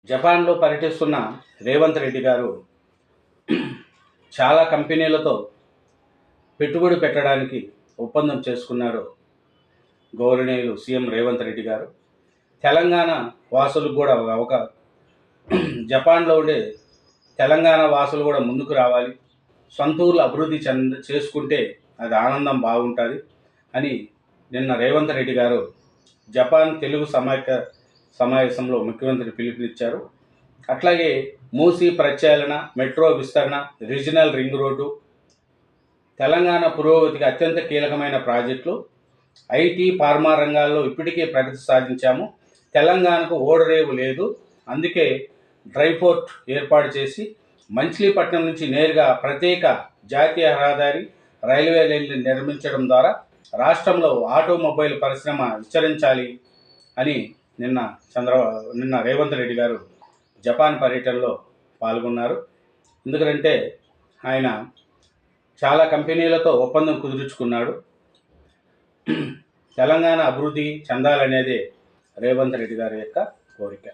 జపాన్లో పర్యటిస్తున్న రేవంత్ రెడ్డి గారు చాలా కంపెనీలతో పెట్టుబడి పెట్టడానికి ఒప్పందం చేసుకున్నారు. గౌరవనీయులు సీఎం రేవంత్ రెడ్డి గారు తెలంగాణ వాసులకు కూడా ఒక జపాన్లో ఉండే తెలంగాణ వాసులు కూడా ముందుకు రావాలి, సొంత ఊర్లు అభివృద్ధి చేసుకుంటే అది ఆనందం బాగుంటుంది అని నిన్న రేవంత్ రెడ్డి గారు జపాన్ తెలుగు సమావేశంలో ముఖ్యమంత్రి పిలుపునిచ్చారు. అట్లాగే మూసీ ప్రక్షాళన, మెట్రో విస్తరణ, రీజనల్ రింగ్ రోడ్డు తెలంగాణ పురోగతికి అత్యంత కీలకమైన ప్రాజెక్టులు. ఐటీ, ఫార్మా రంగాల్లో ఇప్పటికే ప్రగతి సాధించాము. తెలంగాణకు ఓడరేవు లేదు, అందుకే డ్రై పోర్ట్ ఏర్పాటు చేసి మచిలీపట్నం నుంచి నేరుగా ప్రత్యేక జాతీయ రహదారి, రైల్వే లైన్లు నిర్మించడం ద్వారా రాష్ట్రంలో ఆటోమొబైల్ పరిశ్రమ విస్తరించాలి అని నిన్న రేవంత్ రెడ్డి గారు జపాన్ పర్యటనలో పాల్గొన్నారు. ఎందుకంటే ఆయన చాలా కంపెనీలతో ఒప్పందం కుదుర్చుకున్నాడు. తెలంగాణ అభివృద్ధి చెందాలనేదే రేవంత్ రెడ్డి గారి యొక్క కోరిక.